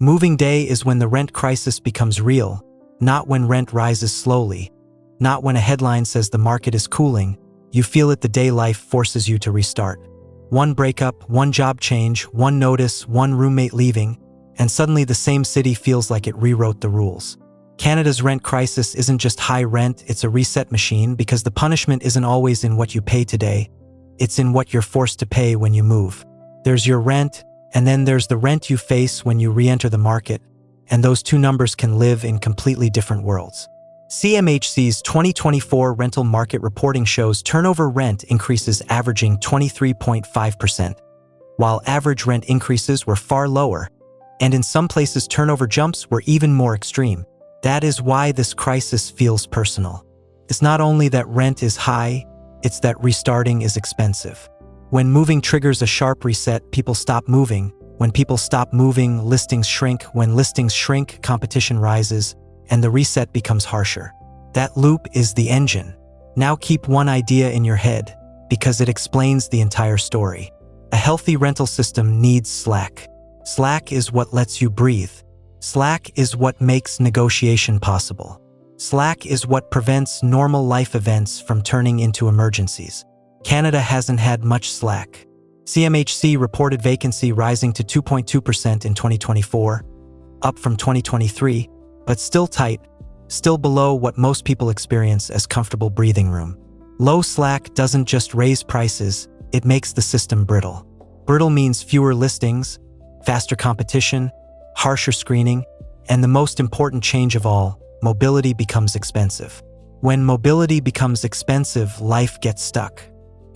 Moving day is when the rent crisis becomes real, not when rent rises slowly, not when a headline says the market is cooling. You feel it the day life forces you to restart. One breakup, one job change, one notice, one roommate leaving, and suddenly the same city feels like it rewrote the rules. Canada's rent crisis isn't just high rent, it's a reset machine because the punishment isn't always in what you pay today, it's in what you're forced to pay when you move. There's your rent, and then there's the rent you face when you re-enter the market, and those two numbers can live in completely different worlds. CMHC's 2024 rental market reporting shows turnover rent increases averaging 23.5%, while average rent increases were far lower, and in some places turnover jumps were even more extreme. That is why this crisis feels personal. It's not only that rent is high, it's that restarting is expensive. When moving triggers a sharp reset, people stop moving. When people stop moving, listings shrink. When listings shrink, competition rises, and the reset becomes harsher. That loop is the engine. Now keep one idea in your head, because it explains the entire story. A healthy rental system needs slack. Slack is what lets you breathe. Slack is what makes negotiation possible. Slack is what prevents normal life events from turning into emergencies. Canada hasn't had much slack. CMHC reported vacancy rising to 2.2% in 2024, up from 2023, but still tight, still below what most people experience as comfortable breathing room. Low slack doesn't just raise prices, it makes the system brittle. Brittle means fewer listings, faster competition, harsher screening, and the most important change of all, mobility becomes expensive. When mobility becomes expensive, life gets stuck.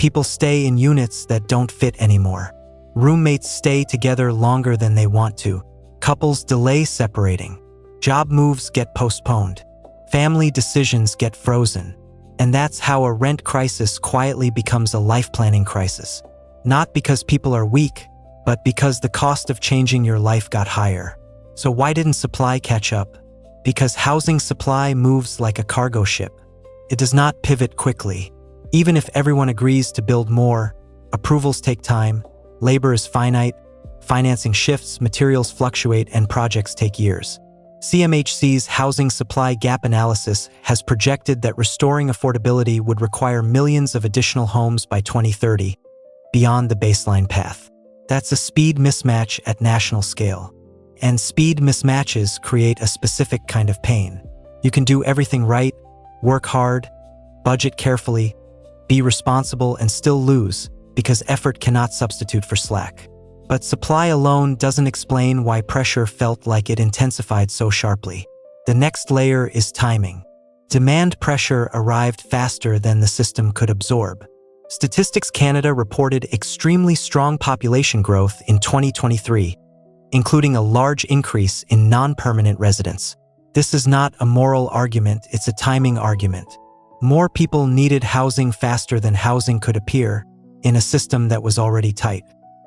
People stay in units that don't fit anymore. Roommates stay together longer than they want to. Couples delay separating. Job moves get postponed. Family decisions get frozen. And that's how a rent crisis quietly becomes a life planning crisis. Not because people are weak, but because the cost of changing your life got higher. So why didn't supply catch up? Because housing supply moves like a cargo ship. It does not pivot quickly. Even if everyone agrees to build more, approvals take time, labor is finite, financing shifts, materials fluctuate, and projects take years. CMHC's housing supply gap analysis has projected that restoring affordability would require millions of additional homes by 2030, beyond the baseline path. That's a speed mismatch at national scale. And speed mismatches create a specific kind of pain. You can do everything right, work hard, budget carefully, be responsible, and still lose because effort cannot substitute for slack. But supply alone doesn't explain why pressure felt like it intensified so sharply. The next layer is timing. Demand pressure arrived faster than the system could absorb. Statistics Canada reported extremely strong population growth in 2023, including a large increase in non-permanent residents. This is not a moral argument, it's a timing argument. More people needed housing faster than housing could appear in a system that was already tight.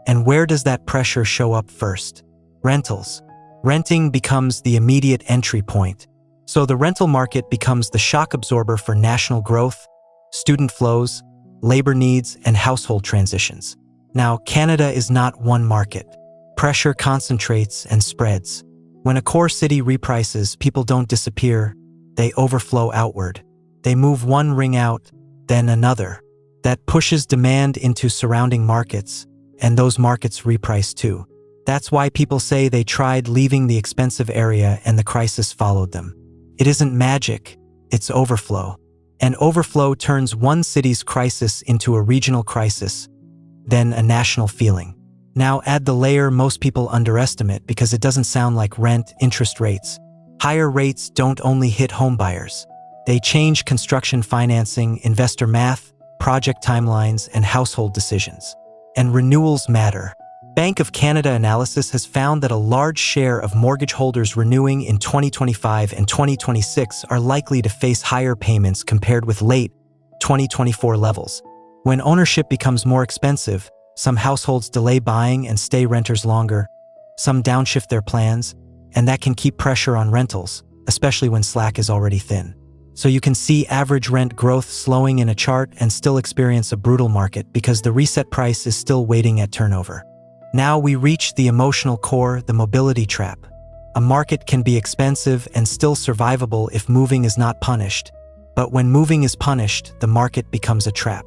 And where does that pressure show up first? Rentals. Renting becomes the immediate entry point. So the rental market becomes the shock absorber for national growth, student flows, labor needs, and household transitions. Now, Canada is not one market. Pressure concentrates and spreads. When a core city reprices, people don't disappear, they overflow outward. They move one ring out, then another. That pushes demand into surrounding markets, and those markets reprice too. That's why people say they tried leaving the expensive area and the crisis followed them. It isn't magic, it's overflow. And overflow turns one city's crisis into a regional crisis, then a national feeling. Now add the layer most people underestimate because it doesn't sound like rent, interest rates. Higher rates don't only hit homebuyers. They change construction financing, investor math, project timelines, and household decisions. And renewals matter. Bank of Canada analysis has found that a large share of mortgage holders renewing in 2025 and 2026 are likely to face higher payments compared with late 2024 levels. When ownership becomes more expensive, some households delay buying and stay renters longer. Some downshift their plans, and that can keep pressure on rentals, especially when slack is already thin. So you can see average rent growth slowing in a chart and still experience a brutal market because the reset price is still waiting at turnover. Now we reach the emotional core, the mobility trap. A market can be expensive and still survivable if moving is not punished. But when moving is punished, the market becomes a trap.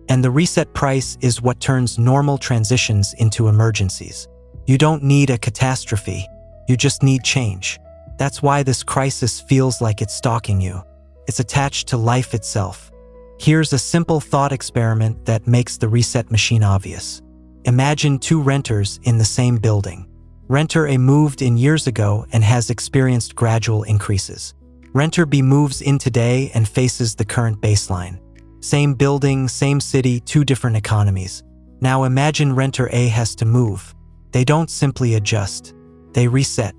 And the reset price is what turns normal transitions into emergencies. You don't need a catastrophe. You just need change. That's why this crisis feels like it's stalking you. It's attached to life itself. Here's a simple thought experiment that makes the reset machine obvious. Imagine two renters in the same building. Renter A moved in years ago and has experienced gradual increases. Renter B moves in today and faces the current baseline. Same building, same city, two different economies. Now imagine Renter A has to move. They don't simply adjust. They reset.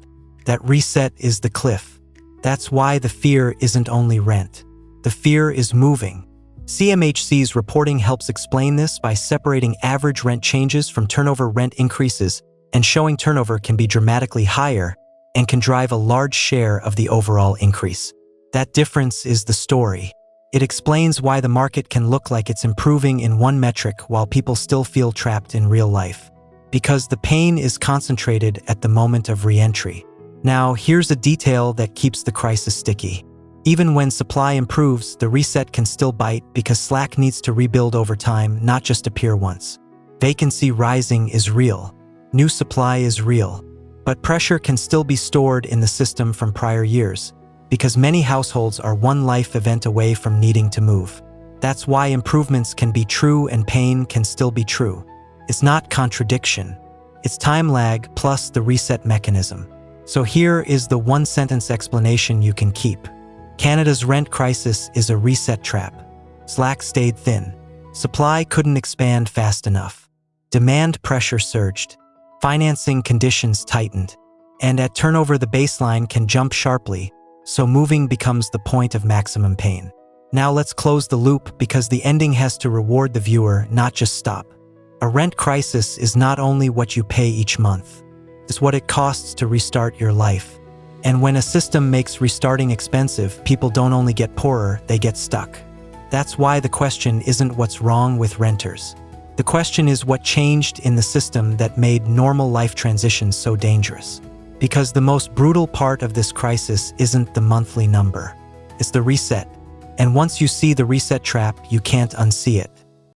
That reset is the cliff. That's why the fear isn't only rent. The fear is moving. CMHC's reporting helps explain this by separating average rent changes from turnover rent increases and showing turnover can be dramatically higher and can drive a large share of the overall increase. That difference is the story. It explains why the market can look like it's improving in one metric while people still feel trapped in real life. Because the pain is concentrated at the moment of re-entry. Now, here's a detail that keeps the crisis sticky. Even when supply improves, the reset can still bite because slack needs to rebuild over time, not just appear once. Vacancy rising is real. New supply is real. But pressure can still be stored in the system from prior years, because many households are one life event away from needing to move. That's why improvements can be true and pain can still be true. It's not contradiction. It's time lag plus the reset mechanism. So here is the one-sentence explanation you can keep. Canada's rent crisis is a reset trap. Slack stayed thin. Supply couldn't expand fast enough. Demand pressure surged. Financing conditions tightened. And at turnover the baseline can jump sharply, so moving becomes the point of maximum pain. Now let's close the loop because the ending has to reward the viewer, not just stop. A rent crisis is not only what you pay each month. It's what it costs to restart your life. And when a system makes restarting expensive, people don't only get poorer, they get stuck. That's why the question isn't what's wrong with renters. The question is what changed in the system that made normal life transitions so dangerous. Because the most brutal part of this crisis isn't the monthly number. It's the reset. And once you see the reset trap, you can't unsee it.